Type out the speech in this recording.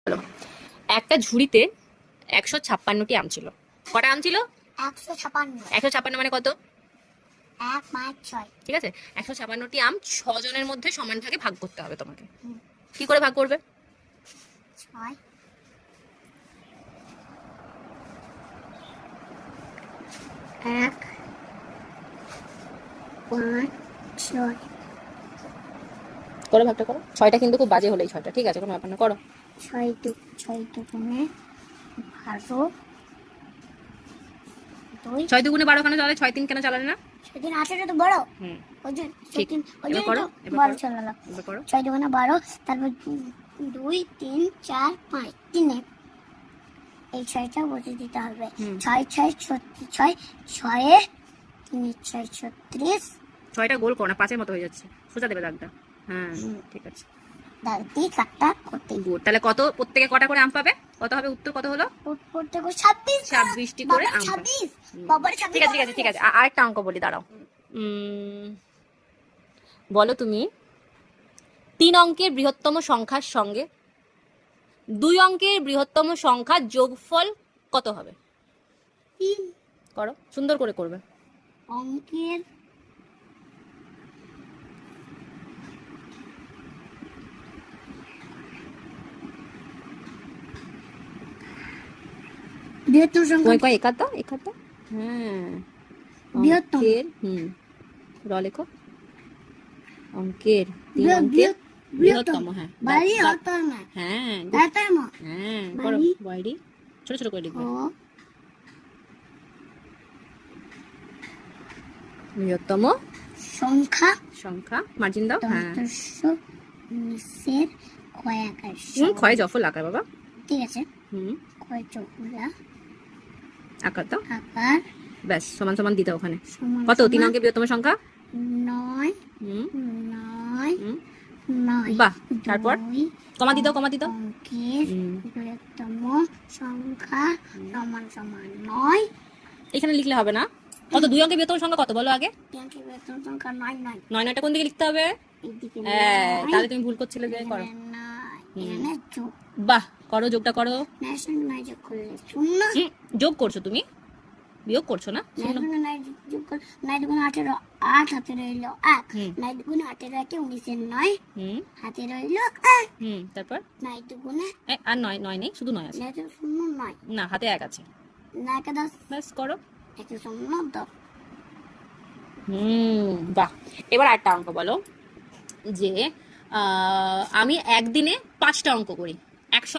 বলো, একটা ঝুড়িতে 156টি আম ছিল। কটা আম ছিল? 156 মানে কত? 1 5 6। ঠিক আছে, 156টি আম 6 জনের মধ্যে সমান ভাগে ভাগ করতে হবে তোমাকে। কি করে ভাগ করবে? 6 1 5 6। করো, ভাগটা করো। 6টা কিন্তু খুব বাজে হলো, এই 6টা ঠিক আছে, কোনো ব্যাপার না, করো। 6 দুগুণে 12 2 6 দুগুণে 12 কেন চালালে? 6 3 কেন চালালে না? 6 3 18 তো বড়। ওই যে ঠিক। 6 এবার করো, এবার 12 করো, চালালাম। এবার করো। 6 দুগুণে 12, তারপর 2 3 4 5 3 এই 6টা বসে দিতে হবে। 6 6 36, 6 3 6 36। 6টা গোল করো না, 5-এর মতো হয়ে যাচ্ছে, সোজা দেবে দাগটা। হ্যাঁ ঠিক আছে, দাগ দিয়ে কাটটা করতে গুড। তাহলে কত, প্রত্যেকে কটা করে আম পাবে? কত হবে উত্তর? কত হলো? করতে 26 26টি করে আম পাবে। 26 বাবার 26। ঠিক আছে ঠিক আছে ঠিক আছে, আরেকটা অঙ্ক বলি, দাঁড়াও। বলো তুমি, 3 অঙ্কের বৃহত্তম সংখ্যার সঙ্গে 2 অঙ্কের বৃহত্তম সংখ্যার যোগফল কত হবে? 3 করো, সুন্দর করে করবে। অঙ্কের বৃহত্তম সংখ্যা কয় একাত্তর একাত্তর। হ্যাঁ, বৃহত্তম। অঙ্কের র লেখো, অঙ্কের 3 অঙ্কের বৃহত্তম। হ্যাঁ বাড়ি হতম না হ্যাঁ হতম। হ্যাঁ, করো বাইরি, ছোট ছোট করে লিখবে। বৃহত্তম সংখ্যা সংখ্যা, মার্জিন দাও। হ্যাঁ, 19 কয় আকার? ক্ষয় জফল আকার বাবা। ঠিক আছে, কয় চৌকুলা আকার দাও, আকার ব্যাস, সমান সমান দিতে ওখানে। সমান কত 3 অঙ্কের বৃহত্তম সংখ্যা? 9 9 9। বাহ, তারপর কমা দিতে, কমা দিতে। অঙ্কের বৃহত্তম সংখ্যা সমান সমান 9। এখানে লিখলে হবে না। কত 2 অঙ্কের বৃহত্তম সংখ্যা কত বলো আগে? 2 অঙ্কের বৃহত্তম সংখ্যা 9 9। 9 9টা কোন দিকে লিখতে হবে? এইদিকে হ্যাঁ, তাহলে তুমি ভুল করছিলে যে। করো, এখানে যোগ। বাহ, করো, যোগটা করো। 9 যোগ করলে 0। যোগ করছো তুমি, বিয়োগ করছো না। 9 যোগ করলে 9 দুগুণে 18, 8 হাতে রইল 1। 9 দুগুণে 18 কে 19 9 হাতে রইল 1। তারপর 9 দুগুণে আর 9 9 নেই, শুধু 9 আছে। 9 0 9 না, হাতে 1 আছে। 9 কে 10, ব্যাস, করো। 1 0 10। বাহ। এবার আরেকটা অঙ্ক বলো, যে আমি একদিনে 5টা অঙ্ক করি।